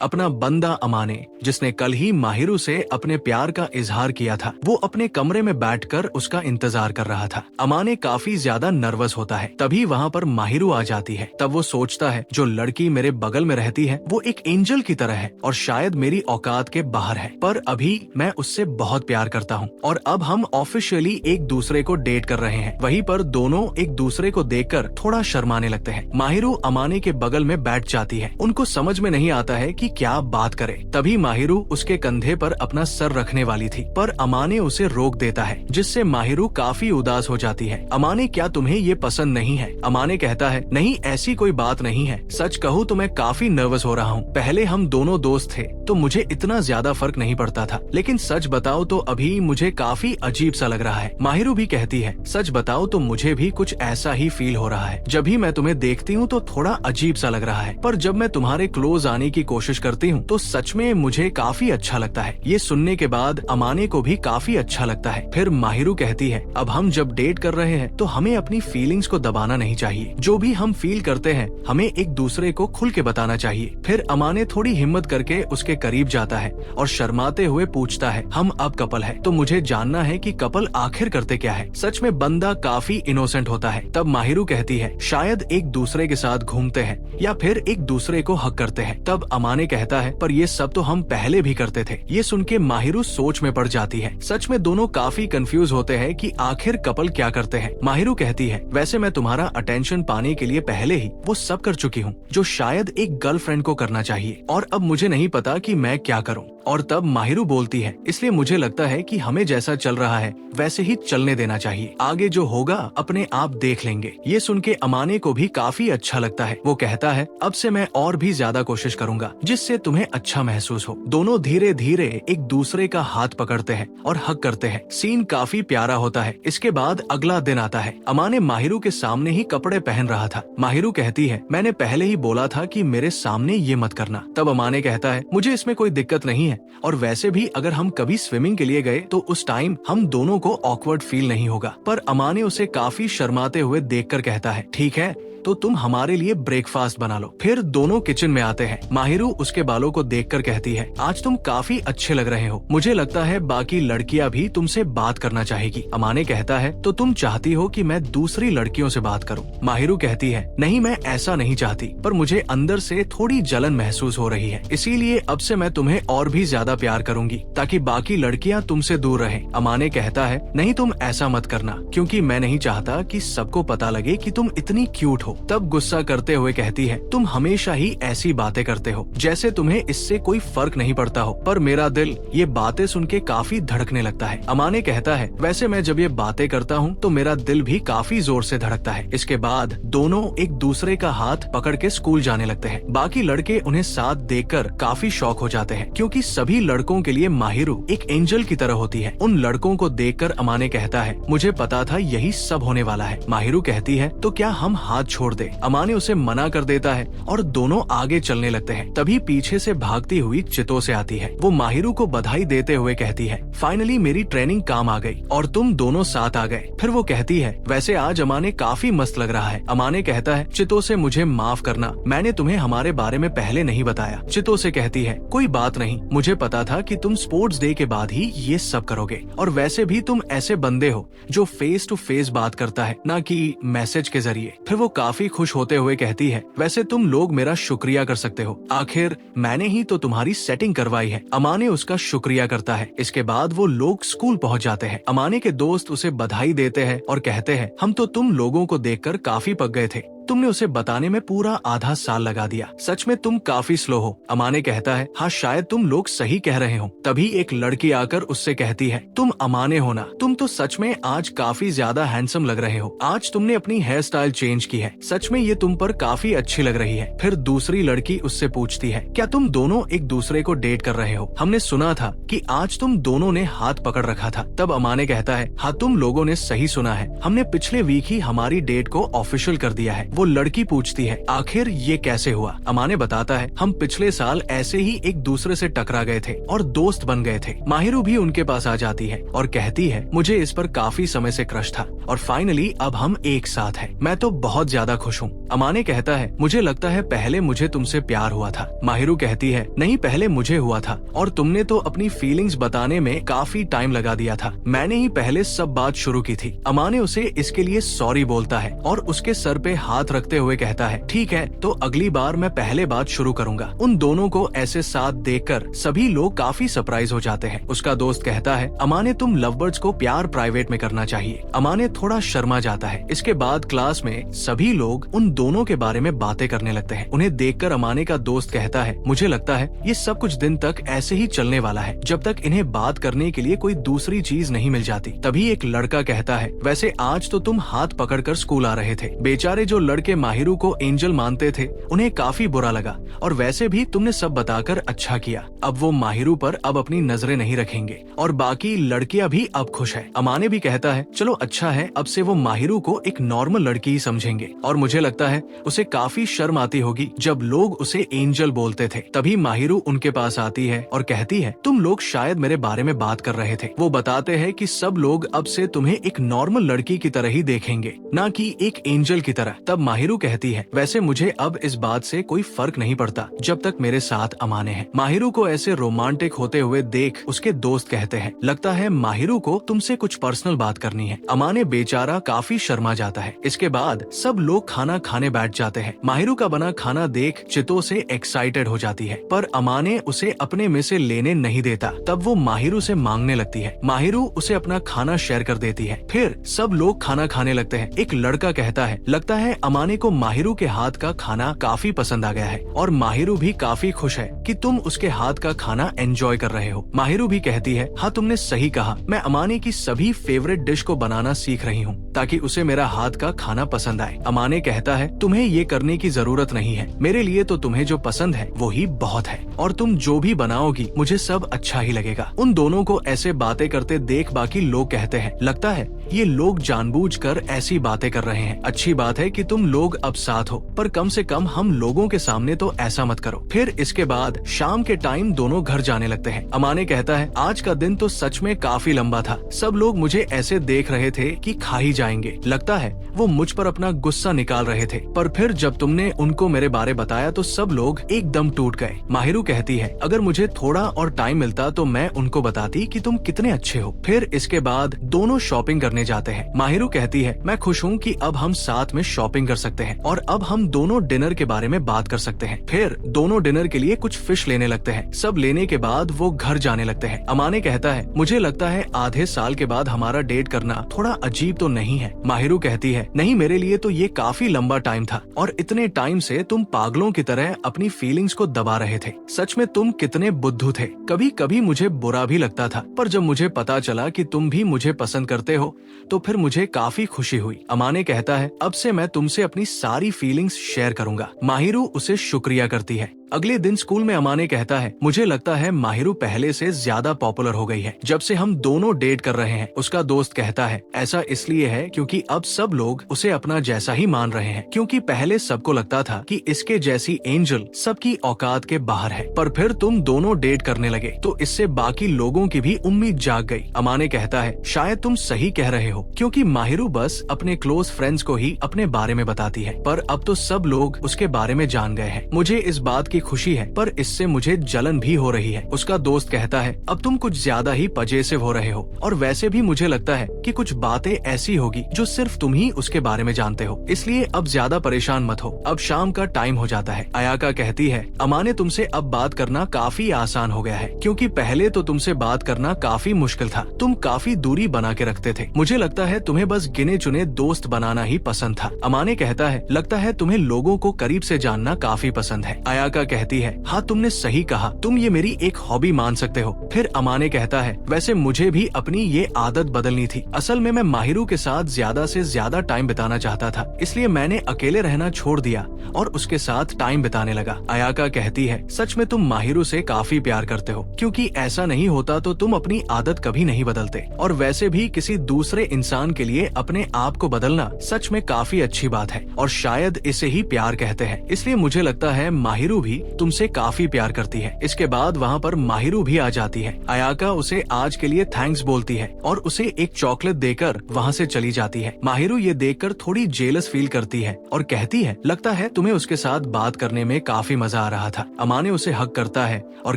अपना बंदा अमाने, जिसने कल ही माहिरू से अपने प्यार का इजहार किया था, वो अपने कमरे में बैठकर उसका इंतजार कर रहा था। अमाने काफी ज्यादा नर्वस होता है। तभी वहाँ पर माहिरू आ जाती है। तब वो सोचता है जो लड़की मेरे बगल में रहती है वो एक एंजल की तरह है और शायद मेरी औकात के बाहर है, पर अभी मैं उससे बहुत प्यार करता हूँ और अब हम ऑफिशियली एक दूसरे को डेट कर रहे हैं। वहीं पर दोनों एक दूसरे को देखकर थोड़ा शर्माने लगते हैं। माहिरू अमाने के बगल में बैठ जाती है। उनको समझ में नहीं आता है कि क्या बात करे। तभी माहिरू उसके कंधे पर अपना सर रखने वाली थी, पर अमाने उसे रोक देता है, जिससे माहिरू काफी उदास हो जाती है। अमाने, क्या तुम्हें ये पसंद नहीं है? अमाने कहता है, नहीं ऐसी कोई बात नहीं है। सच कहूँ तो मैं काफी नर्वस हो रहा हूँ। पहले हम दोनों दोस्त थे तो मुझे इतना ज्यादा फर्क नहीं पड़ता था, लेकिन सच बताओ तो अभी मुझे काफी अजीब सा लग रहा है। माहिरू भी कहती है, सच बताओ तो मुझे भी कुछ ऐसा ही फील हो रहा है। जब भी मैं तुम्हें देखती हूँ तो थोड़ा अजीब सा लग रहा है, पर जब मैं तुम्हारे क्लोज आने की कोशिश करती हूँ तो सच में मुझे काफी अच्छा लगता है। ये सुनने के बाद अमाने को भी काफी अच्छा लगता है। फिर माहिरू कहती है, अब हम जब डेट कर रहे हैं तो हमें अपनी फीलिंग्स को दबाना नहीं चाहिए। जो भी हम फील करते हैं हमें एक दूसरे को खुल के बताना चाहिए। फिर अमाने थोड़ी हिम्मत करके उसके करीब जाता है और शर्माते हुए पूछता है, हम अब कपल है तो मुझे जानना है कि कपल आखिर करते क्या है। सच में बंदा काफी इनोसेंट होता है। तब माहिरू कहती है, शायद एक दूसरे के साथ घूमते हैं या फिर एक दूसरे को हक करते हैं। तब अमाने कहता है, पर ये सब तो हम पहले भी करते थे। ये सुन के माहिरू सोच में पड़ जाती है। सच में दोनों काफी कंफ्यूज होते हैं कि आखिर कपल क्या करते हैं। माहिरू कहती है, वैसे मैं तुम्हारा अटेंशन पाने के लिए पहले ही वो सब कर चुकी हूँ जो शायद एक गर्लफ्रेंड को करना चाहिए, और अब मुझे नहीं पता कि मैं क्या करूँ। और तब माहिरू बोलती है, इसलिए मुझे लगता है कि हमें जैसा चल रहा है वैसे ही चलने देना चाहिए। आगे जो होगा अपने आप देख लेंगे। ये सुन के अमाने को भी काफी अच्छा लगता है। वो कहता है, अब से मैं और भी ज्यादा कोशिश करूंगा जिससे तुम्हें अच्छा महसूस हो। दोनों धीरे धीरे एक दूसरे का हाथ पकड़ते हैं और हक करते हैं। सीन काफी प्यारा होता है। इसके बाद अगला दिन आता है। अमाने माहिरू के सामने ही कपड़े पहन रहा था। माहिरू कहती है, मैंने पहले ही बोला था कि मेरे सामने ये मत करना। तब अमाने कहता है, मुझे इसमें कोई दिक्कत नहीं है, और वैसे भी अगर हम कभी स्विमिंग के लिए गए तो उस टाइम हम दोनों को ऑकवर्ड फील नहीं होगा। पर अमाने उसे काफी शर्माते हुए देखकर कहता है, ठीक है तो तुम हमारे लिए ब्रेकफास्ट बना लो। फिर दोनों किचन में आते हैं। माहिरू उसके बालों को देखकर कहती है, आज तुम काफी अच्छे लग रहे हो। मुझे लगता है बाकी लड़कियां भी तुमसे बात करना चाहेगी। अमाने कहता है, तो तुम चाहती हो कि मैं दूसरी लड़कियों से बात करूं? माहिरू कहती है, नहीं मैं ऐसा नहीं चाहती, पर मुझे अंदर से थोड़ी जलन महसूस हो रही है, इसीलिए अब से मैं तुम्हें और भी ज्यादा प्यार करूंगी ताकि बाकी लड़कियां तुमसे दूर रहें। अमाने कहता है, नहीं तुम ऐसा मत करना, क्योंकि मैं नहीं चाहता कि सबको पता लगे कि तुम इतनी क्यूट हो। तब गुस्सा करते हुए कहती है, तुम हमेशा ही ऐसी बातें करते हो जैसे तुम्हें इससे कोई फर्क नहीं पड़ता हो। पर मेरा दिल ये बातें सुन के काफी धड़कने लगता है। अमाने कहता है, वैसे मैं जब ये बातें करता हूँ तो मेरा दिल भी काफी जोर से धड़कता है। इसके बाद दोनों एक दूसरे का हाथ पकड़ के स्कूल जाने लगते हैं। बाकी लड़के उन्हें साथ देखकर काफी शॉक हो जाते हैं, क्योंकि सभी लड़कों के लिए माहिरू एक एंजल की तरह होती है। उन लड़कों को देखकर अमाने कहता है, मुझे पता था यही सब होने वाला है। माहिरू कहती है, तो क्या हम हाथ छोड़ दे? अमाने उसे मना कर देता है और दोनों आगे चलने लगते हैं। तभी पीछे से भागती हुई चितो से आती है। वो माहिरू को बधाई देते हुए कहती है, फाइनली मेरी ट्रेनिंग काम आ गई और तुम दोनों साथ आ गए। फिर वो कहती है, वैसे आज अमाने काफी मस्त लग रहा है। अमाने कहता है, चितो से मुझे माफ करना, मैंने तुम्हें हमारे बारे में पहले नहीं बताया। चितो से कहती है, कोई बात नहीं, मुझे पता था कि तुम स्पोर्ट्स डे के बाद ही ये सब करोगे, और वैसे भी तुम ऐसे बंदे हो जो फेस टू फेस बात करता है, न कि मैसेज के जरिए। फिर वो काफी खुश होते हुए कहती है, वैसे तुम लोग मेरा शुक्रिया कर सकते हो, आखिर मैंने ही तो तुम्हारी सेटिंग करवाई है। अमाने उसका शुक्रिया करता है। इसके बाद वो लोग स्कूल पहुंच जाते हैं। अमाने के दोस्त उसे बधाई देते हैं और कहते हैं, हम तो तुम लोगों को देखकर काफी पक गए थे, तुमने उसे बताने में पूरा आधा साल लगा दिया, सच में तुम काफी स्लो हो। अमाने कहता है, हाँ शायद तुम लोग सही कह रहे हो। तभी एक लड़की आकर उससे कहती है, तुम अमाने हो ना? तुम तो सच में आज काफी ज्यादा हैंडसम लग रहे हो। आज तुमने अपनी हेयर स्टाइल चेंज की है, सच में ये तुम पर काफी अच्छी लग रही है। फिर दूसरी लड़की उससे पूछती है, क्या तुम दोनों एक दूसरे को डेट कर रहे हो? हमने सुना था कि आज तुम दोनों ने हाथ पकड़ रखा था। तब अमाने कहता है, हाँ तुम लोगों ने सही सुना है, हमने पिछले वीक ही हमारी डेट को ऑफिशियल कर दिया है। वो लड़की पूछती है, आखिर ये कैसे हुआ? अमाने बताता है, हम पिछले साल ऐसे ही एक दूसरे से टकरा गए थे और दोस्त बन गए थे। माहिरू भी उनके पास आ जाती है और कहती है, मुझे इस पर काफी समय से क्रश था और फाइनली अब हम एक साथ हैं। मैं तो बहुत ज्यादा खुश हूँ। अमाने कहता है, मुझे लगता है पहले मुझे तुमसे प्यार हुआ था। माहिरू कहती है, नहीं, पहले मुझे हुआ था और तुमने तो अपनी फीलिंग्स बताने में काफी टाइम लगा दिया था। मैंने ही पहले सब बात शुरू की थी। अमाने उसे इसके लिए सॉरी बोलता है और उसके सर पे हाथ रखते हुए कहता है, ठीक है, तो अगली बार मैं पहले बात शुरू करूंगा। उन दोनों को ऐसे साथ देखकर सभी लोग काफी सरप्राइज हो जाते हैं। उसका दोस्त कहता है, अमाने, तुम लवबर्ड्स को प्यार प्राइवेट में करना चाहिए। अमाने थोड़ा शर्मा जाता है। इसके बाद क्लास में सभी लोग उन दोनों के बारे में बातें करने लगते हैं। उन्हें देखकर अमाने का दोस्त कहता है, मुझे लगता है ये सब कुछ दिन तक ऐसे ही चलने वाला है जब तक इन्हें बात करने के लिए कोई दूसरी चीज नहीं मिल जाती। तभी एक लड़का कहता है, वैसे आज तो तुम हाथ पकड़कर स्कूल आ रहे थे। बेचारे जो लड़के माहिरू को एंजल मानते थे उन्हें काफी बुरा लगा और वैसे भी तुमने सब बताकर अच्छा किया। अब वो माहिरू पर अब अपनी नजरें नहीं रखेंगे और बाकी लड़कियां भी अब खुश है। अमाने भी कहता है, चलो अच्छा है, अब से वो माहिरू को एक नॉर्मल लड़की ही समझेंगे और मुझे लगता है उसे काफी शर्म आती होगी जब लोग उसे एंजल बोलते थे। तभी माहिरू उनके पास आती है और कहती है, तुम लोग शायद मेरे बारे में बात कर रहे थे। वो बताते हैं कि सब लोग अब से तुम्हें एक नॉर्मल लड़की की तरह ही देखेंगे, ना कि एक एंजल की तरह। तब माहिरू कहती है, वैसे मुझे अब इस बात से कोई फर्क नहीं पड़ता जब तक मेरे साथ अमाने हैं। माहिरू को ऐसे रोमांटिक होते हुए देख उसके दोस्त कहते हैं, लगता है माहिरू को तुमसे कुछ पर्सनल बात करनी है। अमाने बेचारा काफी शर्मा जाता है। इसके बाद सब लोग खाना खाने बैठ जाते हैं। माहिरू का बना खाना देख चितो से एक्साइटेड हो जाती है, पर अमाने उसे अपने में से लेने नहीं देता। तब वो माहिरू से मांगने लगती है। माहिरू उसे अपना खाना शेयर कर देती है। फिर सब लोग खाना खाने लगते हैं। एक लड़का कहता है, लगता है अमाने को माहिरू के हाथ का खाना काफी पसंद आ गया है और माहिरू भी काफी खुश है कि तुम उसके हाथ का खाना एंजॉय कर रहे हो। माहिरू भी कहती है, हाँ तुमने सही कहा, मैं अमाने की सभी फेवरेट डिश को बनाना सीख रही हूँ ताकि उसे मेरा हाथ का खाना पसंद आए। अमाने कहता है, तुम्हें ये करने की जरूरत नहीं है, मेरे लिए तो तुम्हें जो पसंद है वो ही बहुत है और तुम जो भी बनाओगी मुझे सब अच्छा ही लगेगा। उन दोनों को ऐसे बातें करते देख बाकी लोग कहते हैं, लगता है ये लोग जानबूझकर ऐसी बातें कर रहे हैं। अच्छी बात है कि तुम लोग अब साथ हो, पर कम से कम हम लोगों के सामने तो ऐसा मत करो। फिर इसके बाद शाम के टाइम दोनों घर जाने लगते हैं। अमाने कहता है, आज का दिन तो सच में काफी लंबा था। सब लोग मुझे ऐसे देख रहे थे कि खा ही जाएंगे। लगता है वो मुझ पर अपना गुस्सा निकाल रहे थे, पर फिर जब तुमने उनको मेरे बारे बताया तो सब लोग एकदम टूट गए। माहिरू कहती है, अगर मुझे थोड़ा और टाइम मिलता तो मैं उनको बताती कि तुम कितने अच्छे हो। फिर इसके बाद दोनों शॉपिंग करने जाते हैं। माहिरू कहती है, मैं खुश हूँ कि अब हम साथ में शॉपिंग कर सकते हैं और अब हम दोनों डिनर के बारे में बात कर सकते हैं। फिर दोनों डिनर के लिए कुछ फिश लेने लगते हैं। सब लेने के बाद वो घर जाने लगते हैं। अमाने कहता है, मुझे लगता है आधे साल के बाद हमारा डेट करना थोड़ा अजीब तो नहीं है। माहिरू कहती है, नहीं, मेरे लिए तो ये काफी लंबा टाइम था और इतने टाइम से तुम पागलों की तरह अपनी फीलिंग्स को दबा रहे थे। सच में तुम कितने बुद्धू थे। कभी कभी मुझे बुरा भी लगता था, पर जब मुझे पता चला कि तुम भी मुझे पसंद करते हो तो फिर मुझे काफी खुशी हुई। अमाने कहता है, अब से मैं तुमसे अपनी सारी फीलिंग्स शेयर करूंगा। माहिरू उसे शुक्रिया करती है। अगले दिन स्कूल में अमाने कहता है, मुझे लगता है माहिरू पहले से ज्यादा पॉपुलर हो गई है जब से हम दोनों डेट कर रहे हैं। उसका दोस्त कहता है, ऐसा इसलिए है क्योंकि अब सब लोग उसे अपना जैसा ही मान रहे हैं, क्योंकि पहले सबको लगता था कि इसके जैसी एंजल सबकी औकात के बाहर है, पर फिर तुम दोनों डेट करने लगे तो इससे बाकी लोगों की भी उम्मीद जाग गई। अमाने कहता है, शायद तुम सही कह रहे हो, क्योंकि माहिरू बस अपने क्लोज फ्रेंड्स को ही अपने बारे में बताती है, पर अब तो सब लोग उसके बारे में जान गए हैं। मुझे इस बात की खुशी है, पर इससे मुझे जलन भी हो रही है। उसका दोस्त कहता है, अब तुम कुछ ज्यादा ही पजेसिव हो रहे हो और वैसे भी मुझे लगता है कि कुछ बातें ऐसी होगी जो सिर्फ तुम ही उसके बारे में जानते हो, इसलिए अब ज्यादा परेशान मत हो। अब शाम का टाइम हो जाता है। अयाका कहती है, अमाने तुमसे अब बात करना काफी आसान हो गया है, क्योंकि पहले तो तुमसे बात करना काफी मुश्किल था। तुम काफी दूरी बना के रखते थे। मुझे लगता है तुम्हें बस गिने चुने दोस्त बनाना ही पसंद था। अमाने कहता है, लगता है तुम्हें लोगों को करीब से जानना काफी पसंद है। अयाका कहती है, हाँ तुमने सही कहा, तुम ये मेरी एक हॉबी मान सकते हो। फिर अमाने कहता है, वैसे मुझे भी अपनी ये आदत बदलनी थी। असल में मैं माहिरू के साथ ज्यादा से ज्यादा टाइम बिताना चाहता था, इसलिए मैंने अकेले रहना छोड़ दिया और उसके साथ टाइम बिताने लगा। अयाका कहती है, सच में तुम माहिरू से काफी प्यार करते हो, क्योंकि ऐसा नहीं होता तो तुम अपनी आदत कभी नहीं बदलते। और वैसे भी किसी दूसरे इंसान के लिए अपने आप को बदलना सच में काफी अच्छी बात है और शायद इसे ही प्यार कहते हैं। इसलिए मुझे लगता है माहिरू भी तुमसे काफी प्यार करती है। इसके बाद वहाँ पर माहिरू भी आ जाती है। अयाका उसे आज के लिए थैंक्स बोलती है और उसे एक चॉकलेट देकर वहाँ से चली जाती है। माहिरू ये देखकर थोड़ी जेलस फील करती है और कहती है, लगता है तुम्हें उसके साथ बात करने में काफी मजा आ रहा था। अमाने उसे हक करता है और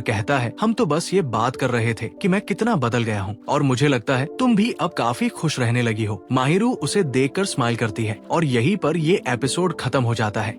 कहता है, हम तो बस ये बात कर रहे थे कि मैं कितना बदल गया हूँ और मुझे लगता है तुम भी अब काफी खुश रहने लगी हो। माहिरू उसे देखकर स्माइल करती है और यहीं पर ये एपिसोड खत्म हो जाता है।